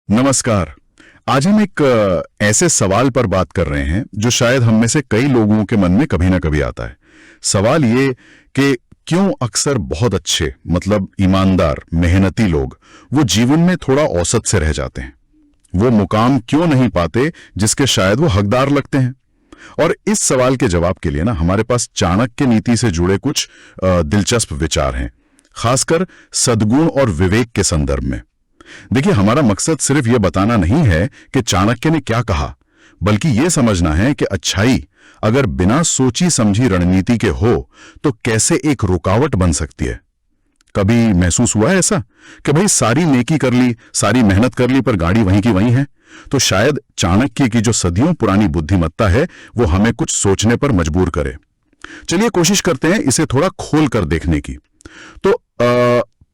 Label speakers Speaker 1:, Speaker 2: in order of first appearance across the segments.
Speaker 1: नमस्कार। आज हम एक ऐसे सवाल पर बात कर रहे हैं जो शायद हम में से कई लोगों के मन में कभी ना कभी आता है। सवाल ये कि क्यों अक्सर बहुत अच्छे मतलब ईमानदार मेहनती लोग वो जीवन में थोड़ा औसत से रह जाते हैं। वो मुकाम क्यों नहीं पाते जिसके शायद वो हकदार लगते हैं। और इस सवाल के जवाब के लिए ना हमारे पास चाणक्य नीति से जुड़े कुछ दिलचस्प विचार हैं, खासकर सद्गुण और विवेक के संदर्भ में। देखिए, हमारा मकसद सिर्फ यह बताना नहीं है कि चाणक्य ने क्या कहा, बल्कि यह समझना है कि अच्छाई अगर बिना सोची समझी रणनीति के हो तो कैसे एक रुकावट बन सकती है। कभी महसूस हुआ है ऐसा कि भाई सारी नेकी कर ली, सारी मेहनत कर ली, पर गाड़ी वहीं की वहीं है? तो शायद चाणक्य की जो सदियों पुरानी बुद्धिमत्ता है वो हमें कुछ सोचने पर मजबूर करे। चलिए कोशिश करते हैं इसे थोड़ा खोल कर देखने की। तो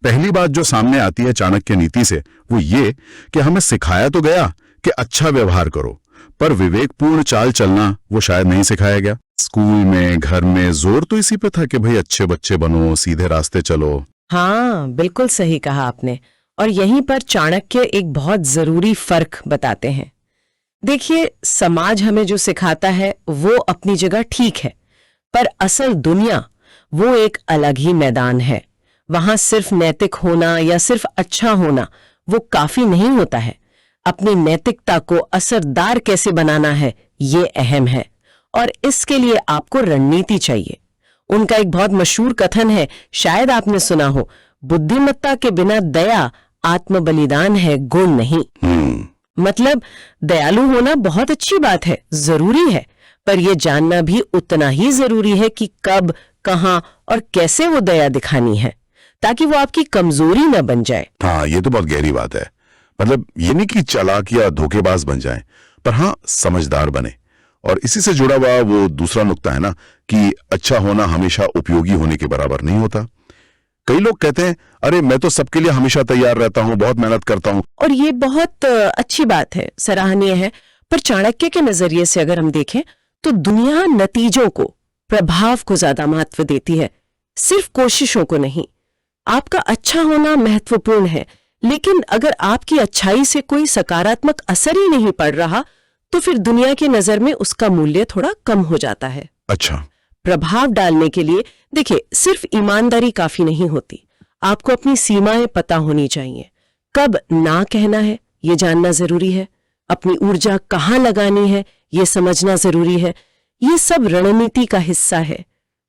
Speaker 1: पहली बात जो सामने आती है चाणक्य नीति से वो ये कि हमें सिखाया तो गया कि अच्छा व्यवहार करो, पर विवेकपूर्ण चाल चलना वो शायद नहीं सिखाया गया। स्कूल में, घर में जोर तो इसी पे था कि भाई अच्छे बच्चे बनो, सीधे रास्ते चलो।
Speaker 2: हाँ, बिल्कुल सही कहा आपने। और यहीं पर चाणक्य एक बहुत जरूरी फर्क बताते हैं। देखिए, समाज हमें जो सिखाता है वो अपनी जगह ठीक है, पर असल दुनिया वो एक अलग ही मैदान है। वहां सिर्फ नैतिक होना या सिर्फ अच्छा होना वो काफी नहीं होता है। अपनी नैतिकता को असरदार कैसे बनाना है ये अहम है, और इसके लिए आपको रणनीति चाहिए। उनका एक बहुत मशहूर कथन है, शायद आपने सुना हो, बुद्धिमत्ता के बिना दया आत्म बलिदान है, गुण नहीं। मतलब दयालु होना बहुत अच्छी बात है, जरूरी है, पर यह जानना भी उतना ही जरूरी है कि कब, कहां और कैसे वो दया दिखानी है, ताकि वो आपकी कमजोरी न बन जाए।
Speaker 1: हाँ, ये तो बहुत गहरी बात है। मतलब ये नहीं कि चालाक या धोखेबाज बन जाएं, पर हाँ समझदार बने। और इसी से जुड़ा हुआ वो दूसरा नुक्ता है ना कि अच्छा होना हमेशा उपयोगी होने के बराबर नहीं होता। कई लोग कहते हैं, अरे मैं तो सबके लिए हमेशा तैयार रहता हूं, बहुत मेहनत करता हूं।
Speaker 2: और ये बहुत अच्छी बात है, सराहनीय है, पर चाणक्य के नजरिए से अगर हम देखें तो दुनिया नतीजों को, प्रभाव को ज्यादा महत्व देती है, सिर्फ कोशिशों को नहीं। आपका अच्छा होना महत्वपूर्ण है, लेकिन अगर आपकी अच्छाई से कोई सकारात्मक असर ही नहीं पड़ रहा तो फिर दुनिया की नजर में उसका मूल्य थोड़ा कम हो जाता है।
Speaker 1: अच्छा,
Speaker 2: प्रभाव डालने के लिए देखिए, सिर्फ ईमानदारी काफी नहीं होती। आपको अपनी सीमाएं पता होनी चाहिए। कब ना कहना है ये जानना जरूरी है, अपनी ऊर्जा कहाँ लगानी है ये समझना जरूरी है। ये सब रणनीति का हिस्सा है।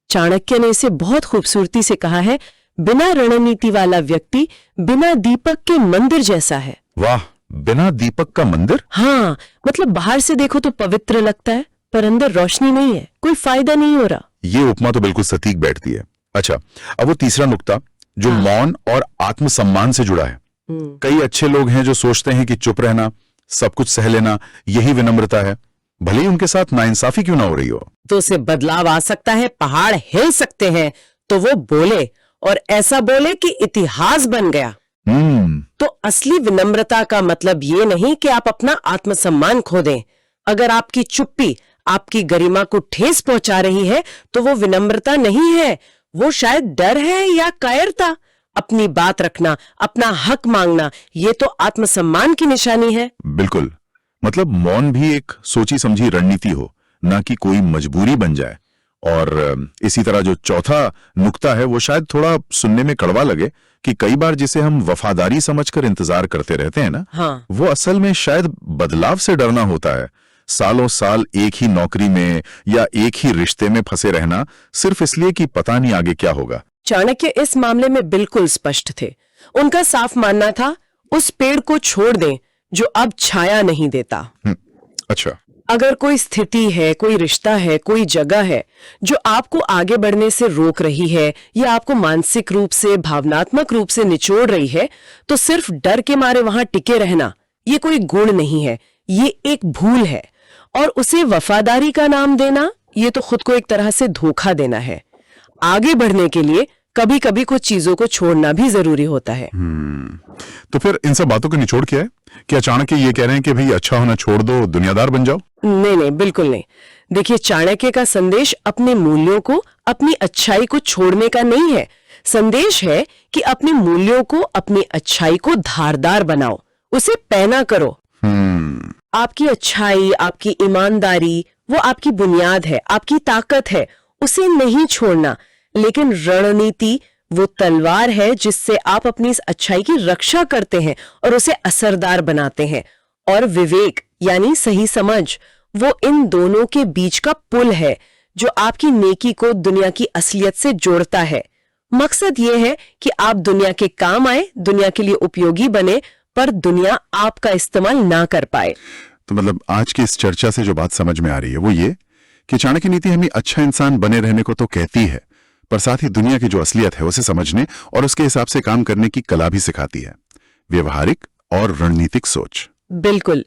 Speaker 2: चाणक्य ने इसे बहुत खूबसूरती से कहा है, बिना रणनीति वाला व्यक्ति बिना दीपक के मंदिर जैसा है।
Speaker 1: वाह, बिना दीपक का मंदिर?
Speaker 2: हाँ, मतलब बाहर से देखो तो पवित्र लगता है, पर अंदर रोशनी नहीं है, कोई फायदा नहीं हो रहा।
Speaker 1: ये उपमा तो बिल्कुल सटीक बैठती है। अच्छा, अब वो तीसरा नुक्ता जो मौन और आत्मसम्मान से जुड़ा है। कई अच्छे लोग हैं जो सोचते हैं कि चुप रहना, सब कुछ सह लेना यही विनम्रता है, भले ही उनके साथ नाइंसाफी क्यों ना हो रही हो।
Speaker 2: तो उससे बदलाव आ सकता है, पहाड़ हिल सकते हैं, तो वो बोले, और ऐसा बोले कि इतिहास बन गया। तो असली विनम्रता का मतलब ये नहीं कि आप अपना आत्मसम्मान खो दें। अगर आपकी चुप्पी आपकी गरिमा को ठेस पहुंचा रही है तो वो विनम्रता नहीं है, वो शायद डर है या कायरता। अपनी बात रखना, अपना हक मांगना, ये तो आत्मसम्मान की निशानी है।
Speaker 1: बिल्कुल, मतलब मौन भी एक सोची समझी रणनीति हो, ना कि कोई मजबूरी बन जाए। और इसी तरह जो चौथा नुक्ता है वो शायद थोड़ा सुनने में कड़वा लगे कि कई बार जिसे हम वफादारी समझकर इंतजार करते रहते हैं ना,
Speaker 2: हाँ।
Speaker 1: वो असल में शायद बदलाव से डरना होता है। सालों साल एक ही नौकरी में या एक ही रिश्ते में फंसे रहना सिर्फ इसलिए कि पता नहीं आगे क्या होगा।
Speaker 2: चाणक्य इस मामले में बिल्कुल स्पष्ट थे। उनका साफ मानना था, उस पेड़ को छोड़ दें जो अब छाया नहीं देता।
Speaker 1: अच्छा,
Speaker 2: अगर कोई स्थिति है, कोई रिश्ता है, कोई जगह है जो आपको आगे बढ़ने से रोक रही है या आपको मानसिक रूप से, भावनात्मक रूप से निचोड़ रही है, तो सिर्फ डर के मारे वहां टिके रहना ये कोई गुण नहीं है, ये एक भूल है। और उसे वफादारी का नाम देना ये तो खुद को एक तरह से धोखा देना है। आगे बढ़ने के लिए कभी कभी कुछ चीजों को छोड़ना भी जरूरी होता है।
Speaker 1: तो फिर इन सब बातों का निचोड़ क्या है? क्या चाणक्य ये कह रहे हैं कि भाई अच्छा होना छोड़ दो, दुनियादार बन जाओ?
Speaker 2: नहीं नहीं, बिल्कुल नहीं। देखिए, चाणक्य का संदेश अपने मूल्यों को, अपनी अच्छाई को छोड़ने का नहीं है। संदेश है कि अपने मूल्यों को, अपनी अच्छाई को धारदार बनाओ, उसे पैना करो।
Speaker 1: हम्म।
Speaker 2: आपकी अच्छाई, आपकी ईमानदारी, वो आपकी बुनियाद है, आपकी ताकत है, उसे नहीं छोड़ना। लेकिन रणनीति वो तलवार है जिससे आप अपनी इस अच्छाई की रक्षा करते हैं और उसे असरदार बनाते हैं। और विवेक यानी सही समझ, वो इन दोनों के बीच का पुल है जो आपकी नेकी को दुनिया की असलियत से जोड़ता है। मकसद ये है कि आप दुनिया के काम आए, दुनिया के लिए उपयोगी बने, पर दुनिया आपका इस्तेमाल ना कर पाए।
Speaker 1: तो मतलब आज की इस चर्चा से जो बात समझ में आ रही है वो ये कि चाणक्य नीति हमें अच्छा इंसान बने रहने को तो कहती है, पर साथ ही दुनिया की जो असलियत है उसे समझने और उसके हिसाब से काम करने की कला भी सिखाती है। व्यवहारिक और रणनीतिक सोच।
Speaker 2: बिल्कुल।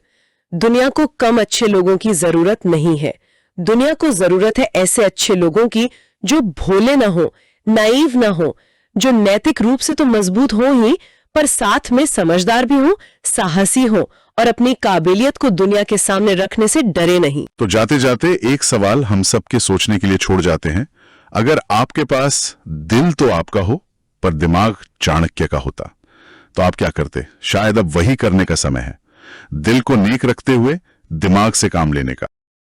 Speaker 2: दुनिया को कम अच्छे लोगों की जरूरत नहीं है। दुनिया को जरूरत है ऐसे अच्छे लोगों की जो भोले ना हो, नाइव ना हो, जो नैतिक रूप से तो मजबूत हो ही, पर साथ में समझदार भी हो, साहसी हो और अपनी काबिलियत को दुनिया के सामने रखने से डरे नहीं।
Speaker 1: तो जाते जाते एक सवाल हम सबके सोचने के लिए छोड़ जाते हैं। अगर आपके पास दिल तो आपका हो पर दिमाग चाणक्य का होता तो आप क्या करते? शायद अब वही करने का समय है, दिल को नेक रखते हुए दिमाग से काम लेने का।